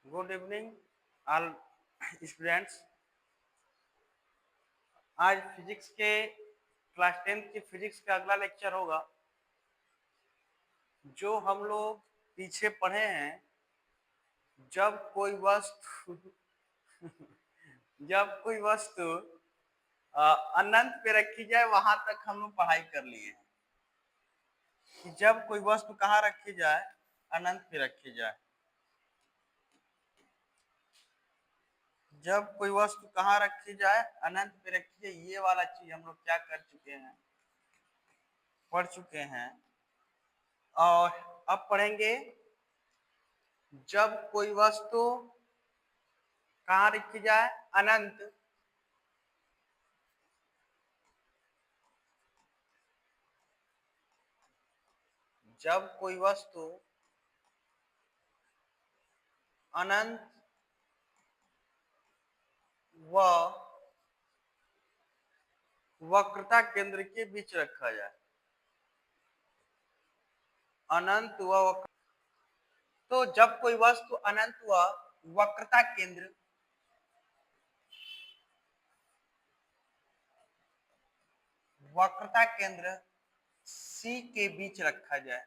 Good evening all students. आज physics के class 10 की फिजिक्स का अगला लेक्चर होगा। जो हम लोग पीछे पढ़े हैं, जब कोई वस्तु जब कोई वस्तु अनंत पे रखी जाए वहां तक हम लोग पढ़ाई कर लिए हैं कि जब कोई वस्तु कहाँ रखी जाए, अनंत पे रखी जाए। जब कोई वस्तु कहाँ रखी जाए, अनंत पे रखी जाए, ये वाला चीज हम लोग क्या कर चुके हैं, पढ़ चुके हैं। और अब पढ़ेंगे जब कोई वस्तु कहाँ रखी जाए, अनंत। जब कोई वस्तु अनंत व वक्रता केंद्र के बीच रखा जाए, अनंत व वक्र। तो जब कोई वस्तु अनंत व वक्रता केंद्र C के बीच रखा जाए,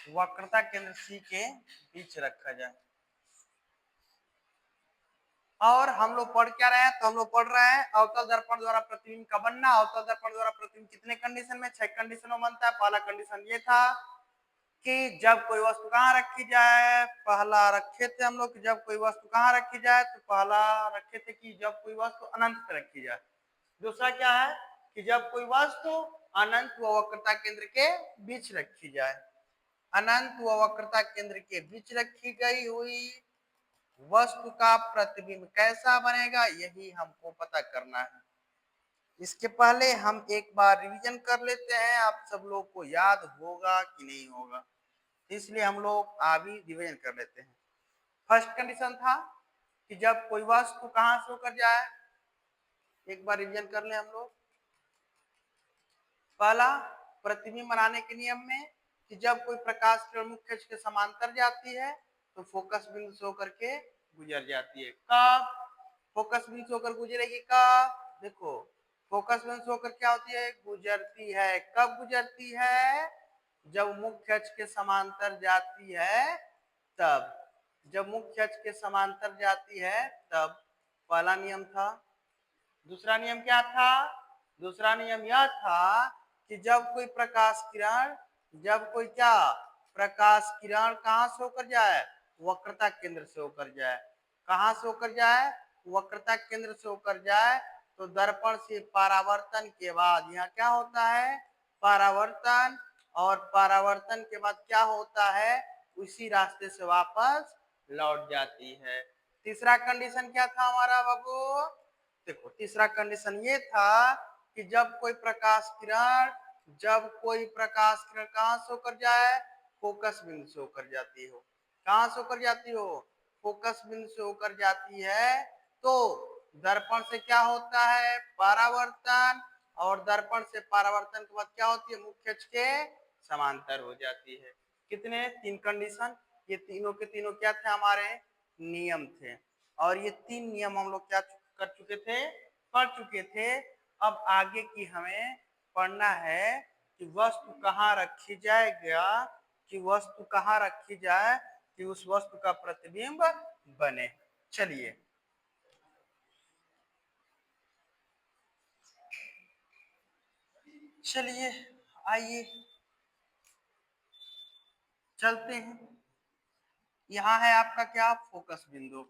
वक्रता केंद्र C के बीच रखा जाए। और हम लोग पढ़ क्या रहे हैं, तो हम लोग पढ़ रहे हैं अवतल दर्पण द्वारा प्रतिबिंब का बनना। अवतल दर्पण द्वारा प्रतिबिंब कितने कंडीशन में, 6 कंडीशन में बनता है। पहला कंडीशन ये था कि जब कोई वस्तु कहाँ रखी जाए, पहला रखे थे हम लोग कि जब कोई वस्तु कहाँ रखी जाए, तो पहला रखे थे कि जब कोई वस्तु अनंत पे रखी जाए। दूसरा क्या है कि जब कोई वस्तु अनंत व वक्रता केंद्र के बीच रखी जाए। अनंत व वक्रता केंद्र के बीच रखी गई हुई वस्तु का प्रतिबिंब कैसा बनेगा, यही हमको पता करना है। इसके पहले हम एक बार रिवीजन कर लेते हैं, आप सब लोग को याद होगा कि नहीं होगा, इसलिए हम लोग अभी रिवीजन कर लेते हैं। फर्स्ट कंडीशन था कि जब कोई वस्तु कहां से होकर जाए, एक बार रिवीजन कर ले हम लोग। पहला, प्रतिबिंब बनाने के नियम में कि जब कोई प्रकाश किरण मुख्य अक्ष के समांतर जाती है तो फोकस बिंदु से होकर के गुजर जाती है। कब फोकस बिंदु से होकर गुजरेगी, कब, देखो फोकस बिंदु से होकर क्या होती है, गुजरती है। कब गुजरती है, जब मुख्य अक्ष के समांतर जाती है तब। जब मुख्य अक्ष के समांतर जाती है तब, पहला नियम था। दूसरा नियम क्या था, दूसरा नियम यह था कि जब कोई प्रकाश किरण, जब कोई क्या प्रकाश किरण कहां से होकर जाए, वक्रता केंद्र से होकर जाए। कहां से होकर जाए, वक्रता केंद्र से होकर जाए, तो दर्पण से परावर्तन के बाद यहाँ क्या होता है, परावर्तन, और परावर्तन के बाद क्या होता है, उसी रास्ते से वापस लौट जाती है। तीसरा कंडीशन क्या था हमारा बाबू, देखो तीसरा कंडीशन ये था कि जब कोई प्रकाश किरण, जब कोई प्रकाश किरण कहां से होकर जाए, फोकस बिंदु से होकर जाती हो। कहां से होकर जाती हो, फोकस बिंदु से होकर जाती है, तो दर्पण से क्या होता है, परावर्तन, और दर्पण से परावर्तन के बाद क्या होती है, मुख्य अक्ष के समांतर हो जाती है। कितने, 3 कंडीशन। ये तीनों के तीनों क्या थे, हमारे नियम थे। और ये 3 नियम हम लोग क्या कर चुके थे, पढ़ चुके थे। अब आगे की हमें पढ़ना है कि वस्तु कहाँ रखी जाएगा, कि वस्तु कहाँ रखी जाए कि उस वस्तु का प्रतिबिंब बने। चलिए चलिए आइए चलते हैं। यहाँ है आपका क्या, फोकस बिंदु।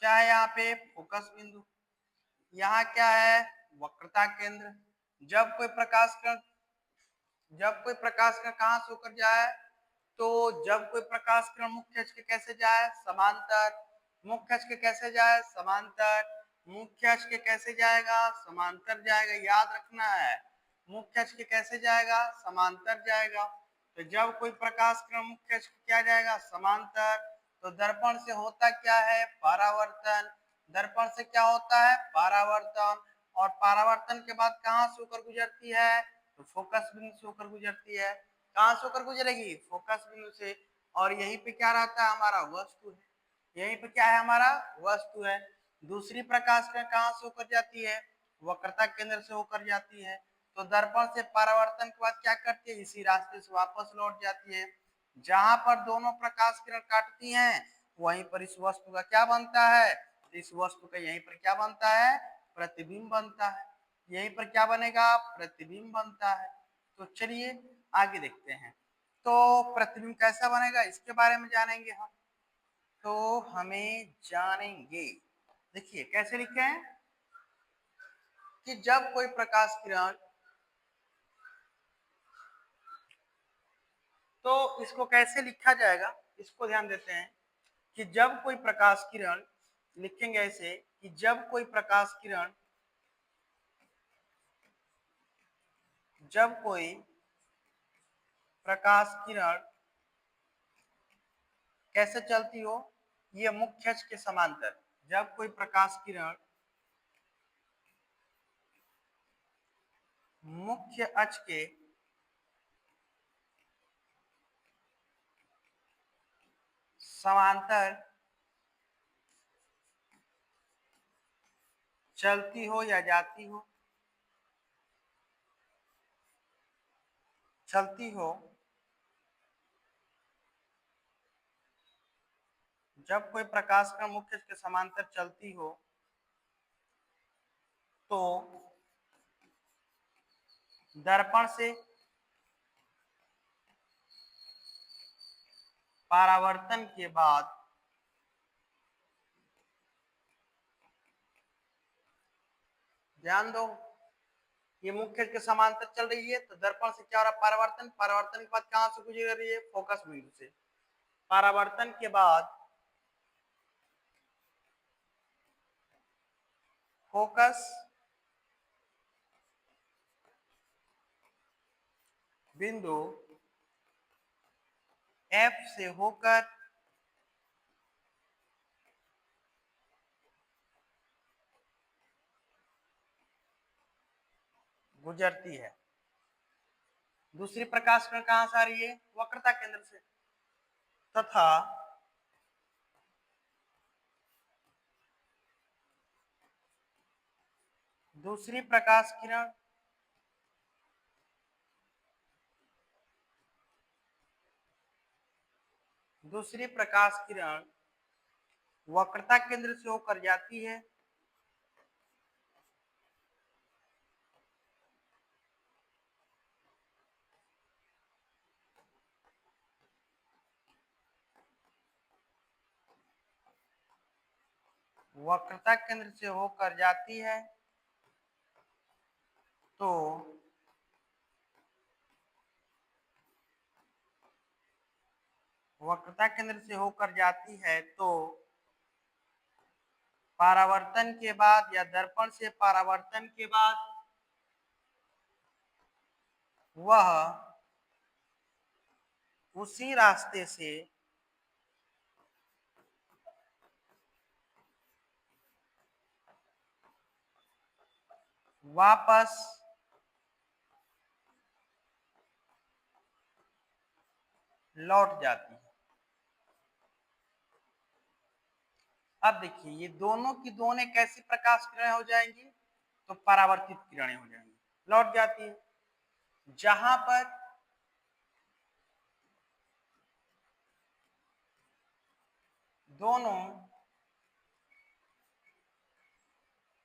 क्या है यहाँ पे, फोकस बिंदु। यहाँ क्या है, वक्रता केंद्र। जब कोई प्रकाश का, जब कोई प्रकाश का कहां से होकर जाए, तो जब कोई प्रकाश किरण मुख्य अक्ष के कैसे जाए, समांतर। मुख्य अक्ष के कैसे जाए, समांतर। मुख्य अक्ष के कैसे जाएगा, समांतर जाएगा, याद रखना है। मुख्य अक्ष के कैसे जाएगा, समांतर जाएगा। तो जब कोई प्रकाश किरण मुख्य अक्ष के क्या जाएगा, समांतर, तो दर्पण से होता क्या है, परावर्तन। दर्पण से क्या होता है, परावर्तन, और परावर्तन के बाद कहां से होकर गुजरती है, तो फोकस बिंदु से होकर गुजरती है। कहां से होकर गुजरेगी, फोकस बिंदु से। और यहीं पे क्या रहता है, हमारा वस्तु है। यहीं पे क्या है, हमारा वस्तु है। दूसरी प्रकाश किरण कहां से होकर जाती है, वक्रता केंद्र से होकर जाती है। तो दर्पण से परावर्तन के बाद क्या करती है, इसी रास्ते से वापस लौट जाती है। जहां पर दोनों प्रकाश किरण काटती हैं वहीं पर इस वस्तु का क्या बनता है, इस वस्तु का यहीं पर क्या बनता है, प्रतिबिंब बनता है। यहीं पर क्या बनेगा, प्रतिबिंब बनता है। तो चलिए आगे देखते हैं। तो प्रतिबिंब कैसा बनेगा इसके बारे में जानेंगे हम। तो हमें जानेंगे, देखिए कैसे लिखे हैं कि जब कोई प्रकाश किरण, तो इसको कैसे लिखा जाएगा इसको ध्यान देते हैं कि जब कोई प्रकाश किरण, लिखेंगे ऐसे कि जब कोई प्रकाश किरण, जब कोई प्रकाश किरण कैसे चलती हो, ये मुख्य अक्ष के समांतर। जब कोई प्रकाश किरण मुख्य अक्ष के समांतर चलती हो या जाती हो, चलती हो, जब कोई प्रकाश किरण मुख्य अक्ष के समांतर चलती हो तो दर्पण से परावर्तन के बाद ध्यान दो, ये मुख्य अक्ष के समांतर चल रही है तो दर्पण से क्या हो रहा है, परावर्तन। परावर्तन के बाद कहां से गुजर रही है, फोकस बिंदु से। परावर्तन के बाद फोकस बिंदु F से होकर गुजरती है। दूसरी प्रकाश किरण कहां से आ रही है, वक्रता केंद्र से। तथा दूसरी प्रकाश किरण दूसरी प्रकाश किरण वक्रता केंद्र से होकर जाती है। वक्रता केंद्र से होकर जाती है तो वक्रता केंद्र से होकर जाती है तो परावर्तन के बाद या दर्पण से परावर्तन के बाद वह उसी रास्ते से वापस लौट जाती है। अब देखिए ये दोनों की दोनों कैसी प्रकाश किरणें हो जाएंगी, तो परावर्तित किरणें हो जाएंगी, लौट जाती है। जहां पर दोनों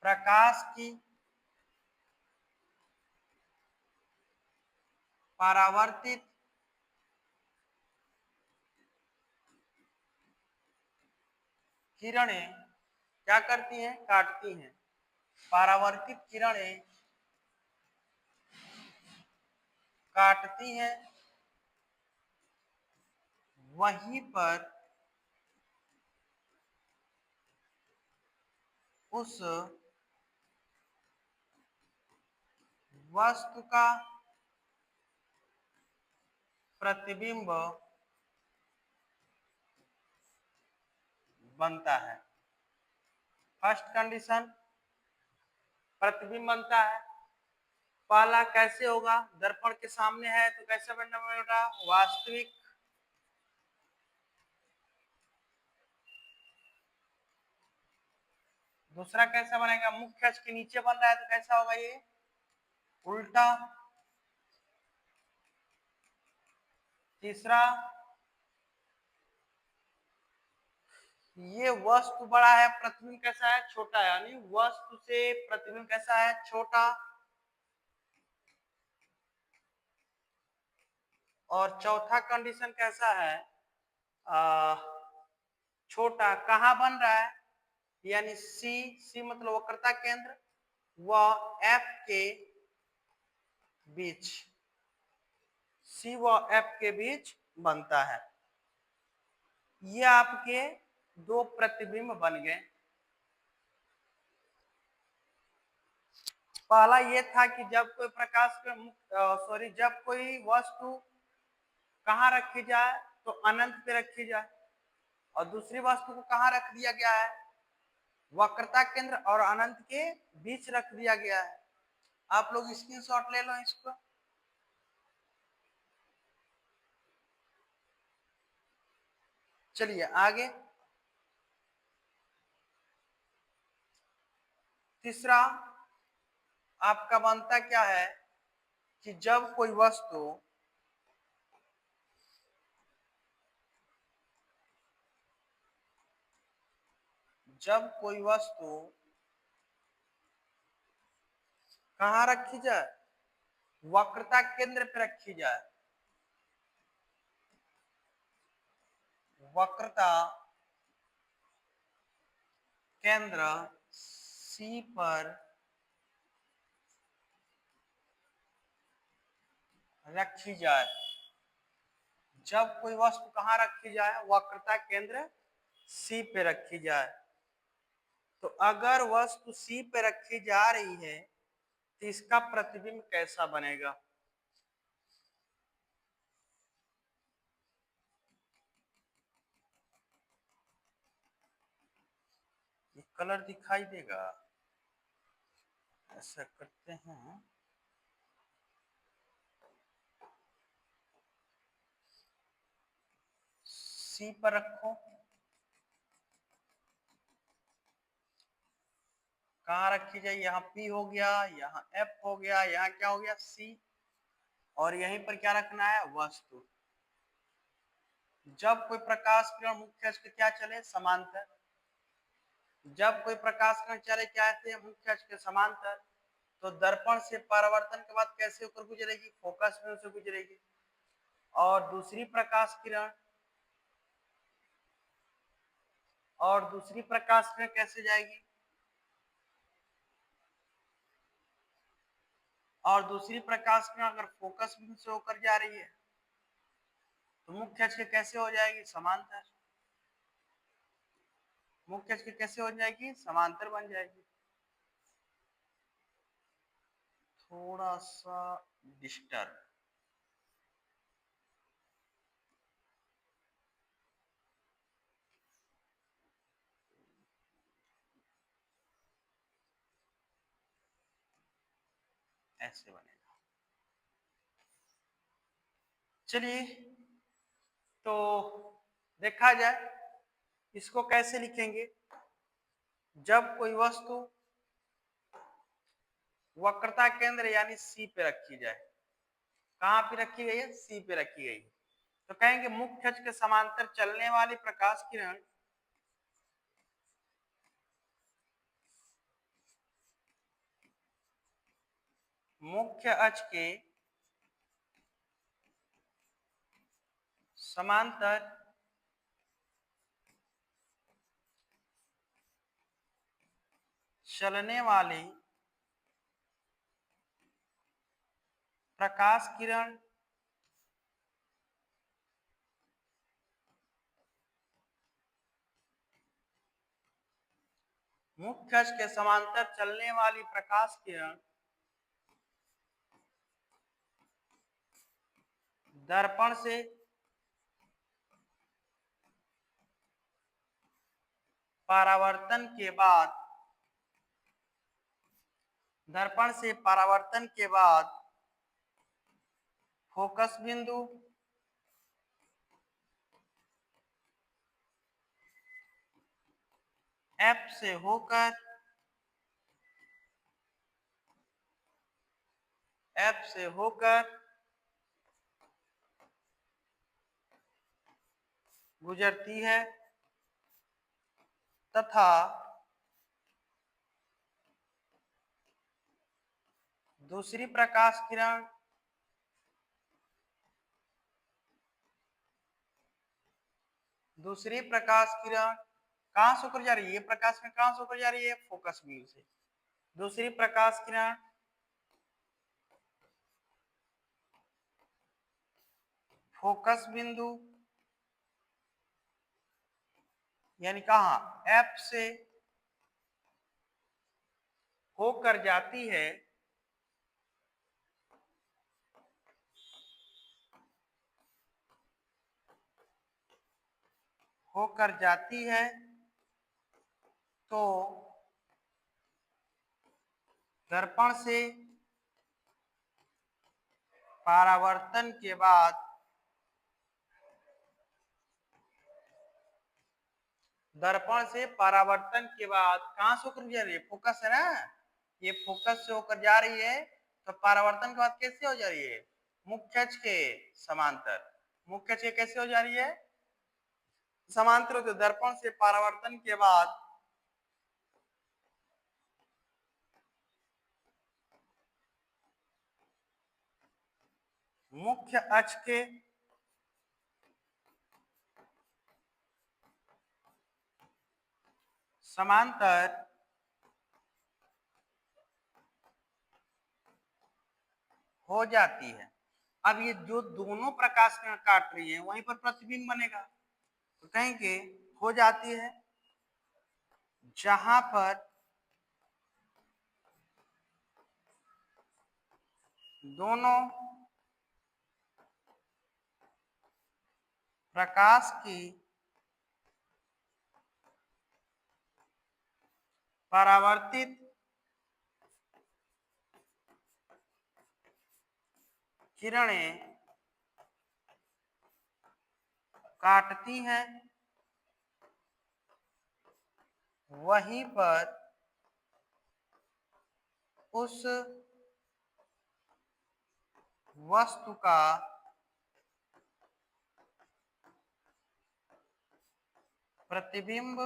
प्रकाश की परावर्तित किरणें क्या करती हैं, काटती हैं। परावर्तित किरणें काटती हैं, वहीं पर उस वस्तु का प्रतिबिंब बनता है। फर्स्ट कंडीशन प्रतिबिंब बनता है। पहला कैसे होगा, दर्पण के सामने है तो कैसे बनना बेटा, वास्तविक। दूसरा कैसा बनेगा, मुख्य अक्ष के नीचे बन रहा है तो कैसा होगा ये, उल्टा। तीसरा, ये वस्तु बड़ा है, प्रतिबिंब कैसा है, छोटा है, यानी वस्तु से प्रतिबिंब कैसा है, छोटा। और चौथा कंडीशन कैसा है, छोटा कहाँ बन रहा है, यानी सी मतलब वक्रता केंद्र व एफ के बीच, सी व एफ के बीच बनता है। ये आपके दो प्रतिबिंब बन गए। पहला ये था कि जब कोई प्रकाश का जब कोई वस्तु कहाँ रखी जाए तो अनंत पे रखी जाए, और दूसरी वस्तु को कहाँ रख दिया गया है, वक्रता केंद्र और अनंत के बीच रख दिया गया है। आप लोग स्क्रीनशॉट ले लो इसको। चलिए आगे। तीसरा आपका बनता क्या है कि जब कोई वस्तु कहाँ रखी जाए, वक्रता केंद्र पे रखी जाए, वक्रता केंद्र सी पर रखी जाए। जब कोई वस्तु कहाँ रखी जाए, वक्रता केंद्र सी पे रखी जाए। तो अगर वस्तु सी पे रखी जा रही है तो इसका प्रतिबिंब कैसा बनेगा, ये कलर दिखाई देगा। ऐसा करते हैं, सी पर रखो, कहाँ रखी जाए, यहाँ पी हो गया, यहाँ एफ हो गया, यहाँ क्या हो गया, सी। और यहीं पर क्या रखना है, वस्तु। जब कोई प्रकाश किरण मुख्य अक्ष के क्या चले, समांतर। जब कोई प्रकाश किरण चले क्या है, मुख्य अक्ष के समांतर, तो दर्पण से परावर्तन के बाद कैसे होकर गुजरेगी, फोकस बिंदु से गुजरेगी। और दूसरी प्रकाश किरण कैसे जाएगी, और दूसरी प्रकाश किरण अगर फोकस बिंदु से होकर जा रही है तो मुख्य अक्ष के कैसे हो जाएगी, समांतर। मुख्य अक्ष के कैसे हो जाएगी, समांतर बन जाएगी। थोड़ा सा डिस्टर्ब, ऐसे बनेगा। चलिए तो देखा जाए इसको कैसे लिखेंगे। जब कोई वस्तु वक्रता केंद्र यानी सी पे रखी जाए, कहां पे रखी गई है, सी पे रखी गई, तो कहेंगे मुख्य अक्ष के समांतर चलने वाली प्रकाश किरण मुख्य अक्ष के समांतर चलने वाली प्रकाश किरण मुख्य अक्ष के समांतर चलने वाली प्रकाश किरण दर्पण से परावर्तन के बाद दर्पण से परावर्तन के बाद फोकस बिंदु F से होकर गुजरती है तथा दूसरी प्रकाश किरण कहां से होकर जा रही है? ये प्रकाश में कहां से होकर जा रही है? फोकस बिंदु से। दूसरी प्रकाश किरण फोकस बिंदु यानी कहा F से होकर जाती है तो दर्पण से परावर्तन के बाद कहां से होकर जा रही है? फोकस है ना, ये फोकस से होकर जा रही है तो परावर्तन के बाद कैसे हो जा रही है? मुख्य अक्ष के समांतर। मुख्य अक्ष कैसे हो जा रही है? समांतर। तो दर्पण से परावर्तन के बाद मुख्य अक्ष के समांतर हो जाती है। अब ये जो दोनों प्रकाश किरण काट रही है वहीं पर प्रतिबिंब बनेगा, तो कहेंगे हो जाती है जहां पर दोनों प्रकाश की परावर्तित किरणें काटती हैं वहीं पर उस वस्तु का प्रतिबिंब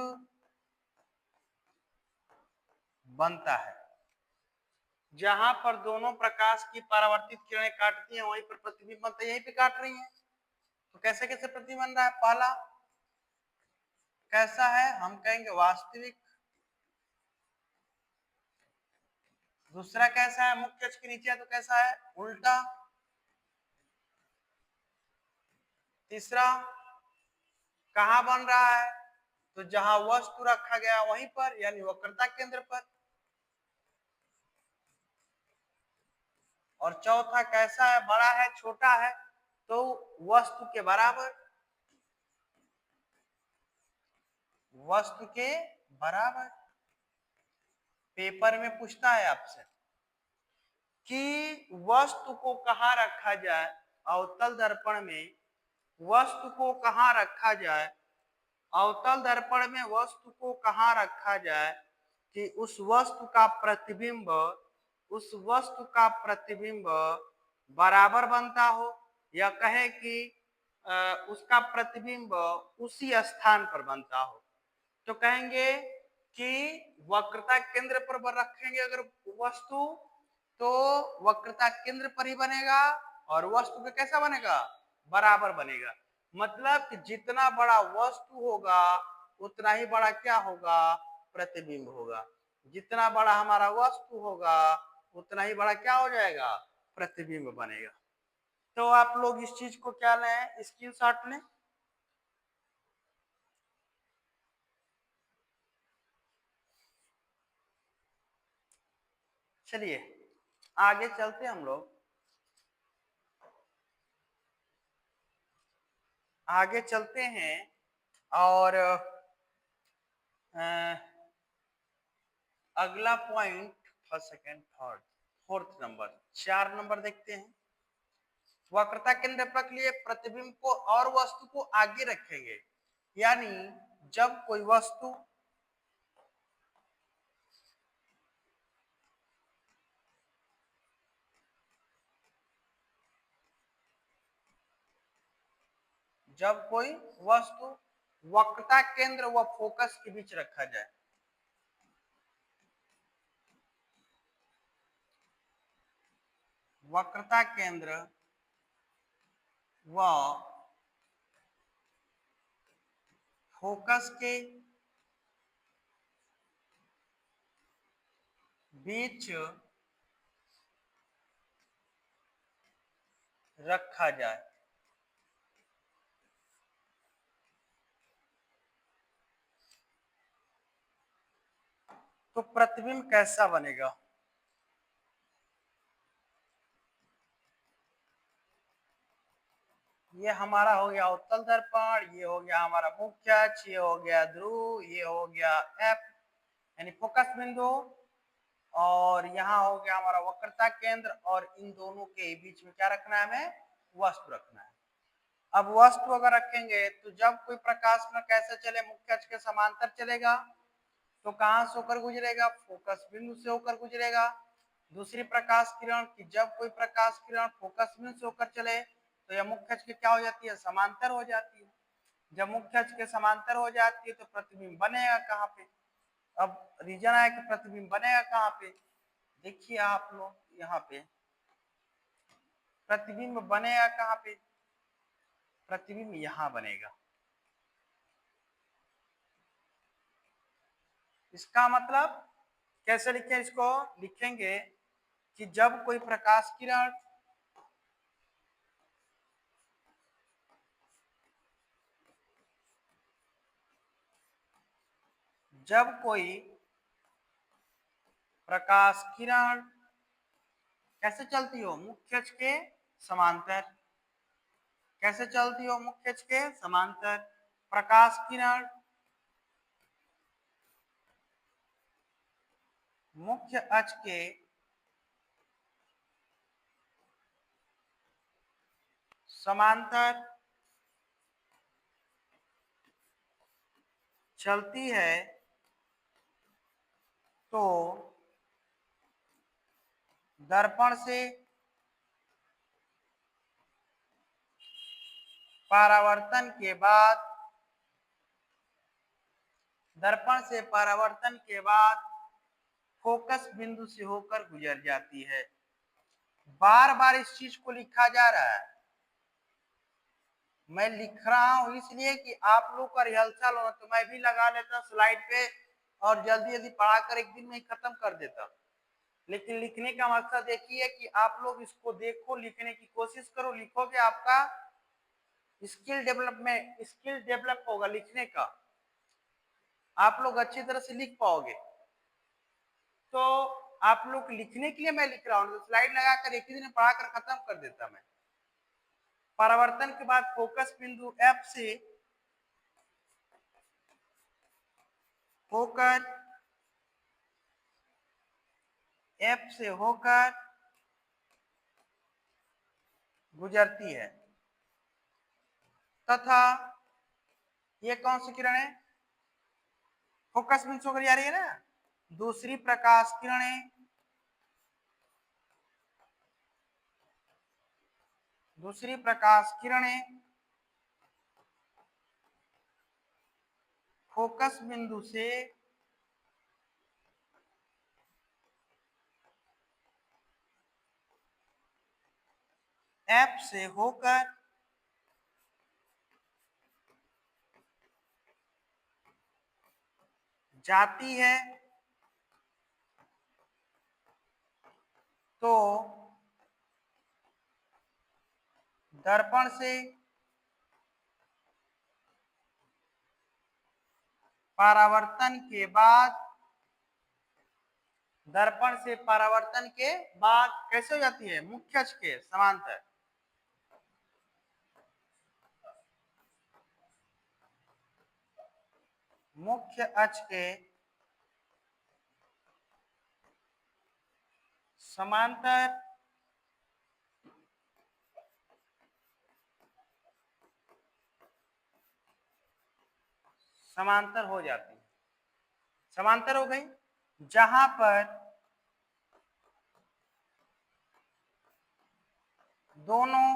बनता है। जहां पर दोनों प्रकाश की परावर्तित किरणें काटती हैं वहीं पर प्रतिबिंब बनता है। यहीं पे काट रही हैं तो कैसे कैसे प्रतिबिंब बन रहा है? पहला कैसा है? हम कहेंगे वास्तविक। दूसरा कैसा है? मुख्य अक्ष के नीचे है तो कैसा है? उल्टा। तीसरा कहां बन रहा है? तो जहां वस्तु रखा गया वहीं पर, यानी वक्रता केंद्र पर। और चौथा कैसा है? बड़ा है, छोटा है तो वस्तु के बराबर। वस्तु के बराबर। पेपर में पूछता है आपसे कि वस्तु को कहां रखा जाए? अवतल दर्पण में वस्तु को कहां रखा जाए? अवतल दर्पण में वस्तु को कहां रखा जाए कि उस वस्तु का प्रतिबिंब बराबर बनता हो, या कहे कि उसका प्रतिबिंब उसी स्थान पर बनता हो। तो कहेंगे कि वक्रता केंद्र पर रखेंगे अगर वस्तु तो वक्रता केंद्र पर ही बनेगा और वस्तु का कैसा बनेगा? बराबर बनेगा। मतलब कि जितना बड़ा वस्तु होगा उतना ही बड़ा क्या होगा? प्रतिबिंब होगा। जितना बड़ा हमारा वस्तु होगा उतना ही बड़ा क्या हो जाएगा? प्रतिबिंब बनेगा। तो आप लोग इस चीज को क्या लें? स्क्रीनशॉट लें। चलिए आगे चलते हम लोग। आगे चलते हैं और अगला point first second third fourth number 4 number देखते हैं। वक्रता केंद्र रख लिए, प्रतिबिंब को और वस्तु को आगे रखेंगे, यानी जब कोई वस्तु वक्रता केंद्र व फोकस के बीच रखा जाए, वक्रता केंद्र व फोकस के बीच रखा जाए। तो प्रतिबिंब कैसा बनेगा? ये हमारा हो गया उत्तल दर्पण, ये हो गया हमारा मुख्य अक्ष, ये हो गया ध्रुव, ये हो गया एफ यानी फोकस बिंदु, और यहाँ हो गया हमारा वक्रता केंद्र, और इन दोनों के बीच में क्या रखना है? हमें वस्तु रखना है। अब वस्तु अगर रखेंगे तो जब कोई प्रकाश में कैसे चले? मुख्य अक्ष के समांतर चलेगा, तो कहां से होकर गुजरेगा? फोकस बिंदु से होकर गुजरेगा। दूसरी प्रकाश किरण की जब कोई प्रकाश किरण फोकस बिंदु से होकर चले तो यह मुख्य अक्ष के क्या हो जाती है? समांतर हो जाती है। जब मुख्य अक्ष के समांतर हो जाती है तो प्रतिबिंब बनेगा कहाँ पे? अब रीजन है कि प्रतिबिंब बनेगा कहाँ पे? देखिए आप लोग यहाँ पे प्रतिबिंब बनेगा कहाँ पे? प्रतिबिंब यहाँ बनेगा। इसका मतलब कैसे लिखें इसको? लिखेंगे कि जब कोई प्रकाश किरण जब कोई प्रकाश किरण कैसे चलती हो? मुख्य अक्ष के समांतर। कैसे चलती हो? मुख्य अक्ष के समांतर। प्रकाश किरण मुख्य अक्ष के समांतर चलती है तो दर्पण से परावर्तन के बाद फोकस बिंदु से होकर गुजर जाती है। बार बार इस चीज को लिखा जा रहा है, मैं लिख रहा हूं इसलिए कि आप लोग का रिहर्सल हो, तो मैं भी लगा लेता स्लाइड पे और जल्दी जल्दी पढ़ाकर एक दिन में ही खत्म कर देता। लेकिन लिखने का मकसद देखिए कि आप लोग इसको देखो, लिखने की कोशिश करो, लिखोगे आपका स्किल डेवलप होगा लिखने का, आप लोग अच्छी तरह से लिख पाओगे। तो आप लोग लिखने के लिए मैं लिख रहा हूँ, तो स्लाइड लगाकर एक ही दिन में पढ़ाकर खत्म कर देता मैं। परावर्तन के बाद फोकस बिंदु एफ से होकर गुजरती है, तथा ये कौन सी किरण है? फोकस बिंदु से होकर जा रही है ना। दूसरी प्रकाश किरणें फोकस बिंदु से एफ से होकर जाती है तो दर्पण से परावर्तन के बाद कैसे हो जाती है? मुख्य अक्ष के समांतर। मुख्य अक्ष के समांतर समांतर हो जाती है। समांतर हो गई जहां पर दोनों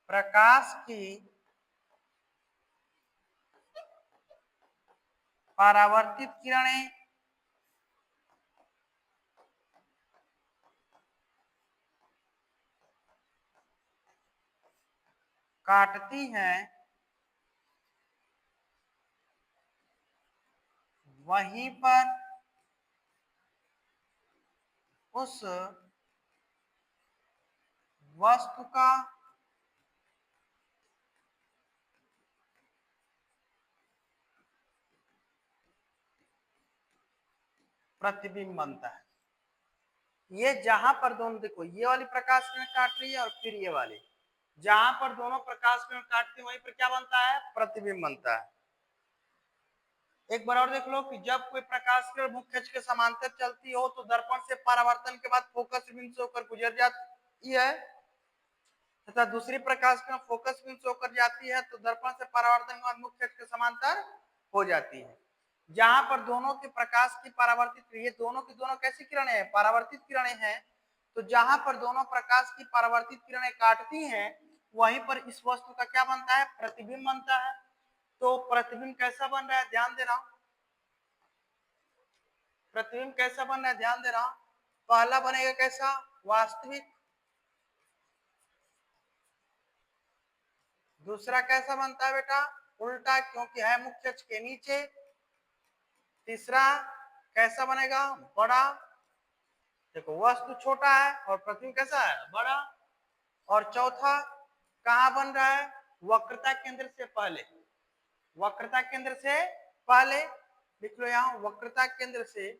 प्रकाश की परावर्तित किरणें काटती हैं, वहीं पर उस वस्तु का प्रतिबिंब बनता है। ये जहां पर दोनों, देखो ये वाली प्रकाश किरण काट रही है और फिर ये वाली, जहां पर दोनों प्रकाश किरण काटते हैं वहीं पर क्या बनता है, प्रतिबिंब बनता है। एक बार और देख लो कि जब कोई प्रकाश किरण मुख्य अक्ष के समांतर चलती हो तो दर्पण से परावर्तन के बाद फोकस बिंदु से होकर गुजर जाती है, तथा दूसरी प्रकाश किरण फोकस बिंदु से होकर जाती है तो दर्पण से परावर्तन के बाद मुख्य अक्ष के समांतर हो जाती है। जहां पर दोनों के प्रकाश की परावर्तित, ये दोनों की दोनों कैसी किरणें हैं, परावर्तित किरणें हैं, तो जहां पर दोनों प्रकाश की परावर्तित किरणें काटती हैं वहीं पर इस वस्तु का क्या बनता है, प्रतिबिंब बनता है। तो प्रतिबिंब कैसा बन रहा है, ध्यान दे रहा हूं, प्रतिबिंब कैसा बन रहा है, ध्यान दे रहा हूं। पहला बनेगा कैसा, वास्तविक। दूसरा कैसा बनता है बेटा, उल्टा, क्योंकि है मुख्य अक्ष के नीचे। तीसरा कैसा बनेगा, बड़ा, देखो वस्तु छोटा है और प्रतिबिंब कैसा है, बड़ा। और चौथा कहां बन रहा है, वक्रता केंद्र से पहले, वक्रता केंद्र से पहले, लिख लो यहां, वक्रता केंद्र से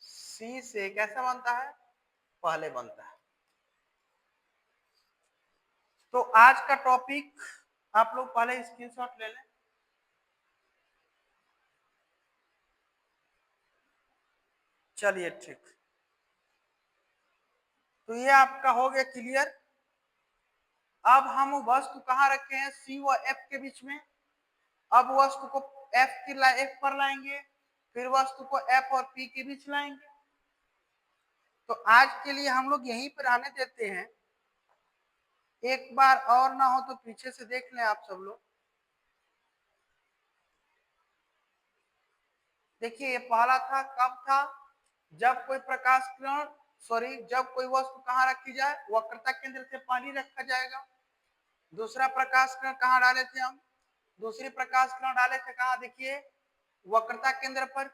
सी से कैसा बनता है, पहले बनता है। तो आज का टॉपिक आप लोग पहले स्क्रीनशॉट ले लें। चलिए ठीक, तो ये आपका हो गया क्लियर। अब हम वस्तु कहां रखे हैं, सी व एफ के बीच में। अब वस्तु को एफ पर लाएंगे, फिर वस्तु को एफ और पी के बीच लाएंगे। तो आज के लिए हम लोग यहीं पर आने देते हैं। एक बार और ना हो तो पीछे से देख लें आप सब लोग। देखिए ये पहला था, कब था, जब कोई प्रकाश किरण, सॉरी, जब कोई वस्तु कहां रखी जाए, वक्रता केंद्र से पहले रखा जाएगा। दूसरा प्रकाश किरण कहां डाले थे हम, दूसरी प्रकाश किरण डाले थे कहां, देखिए वक्रता केंद्र पर।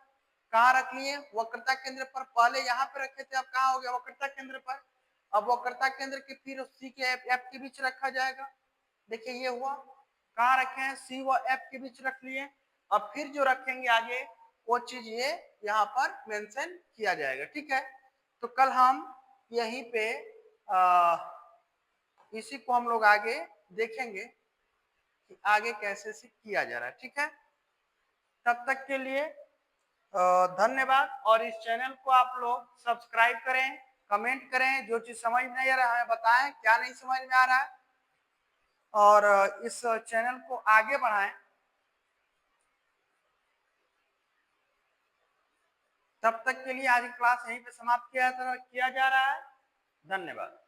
कहां रख लिए, वक्रता केंद्र पर, पहले यहां पे रखे थे, अब कहां हो गया, वक्रता केंद्र पर। अब वक्रता केंद्र के फिर सी के एफ के बीच रखा जाएगा। देखिए ये हुआ, कहां रखे हैं, सी व एफ के बीच रख लिए। अब फिर जो रखेंगे आगे वो चीज ये यहाँ पर मेंशन किया जाएगा, ठीक है। तो कल हम यहीं पे इसी को हम लोग आगे देखेंगे कि आगे कैसे से किया जा रहा है, ठीक है। तब तक के लिए धन्यवाद। और इस चैनल को आप लोग सब्सक्राइब करें, कमेंट करें, जो चीज समझ में नहीं आ रहा है बताएं, क्या नहीं समझ में आ रहा है, और इस चैनल को आगे बढ़ाएं। तब तक के लिए आज की क्लास यहीं पे समाप्त किया जा रहा है। धन्यवाद।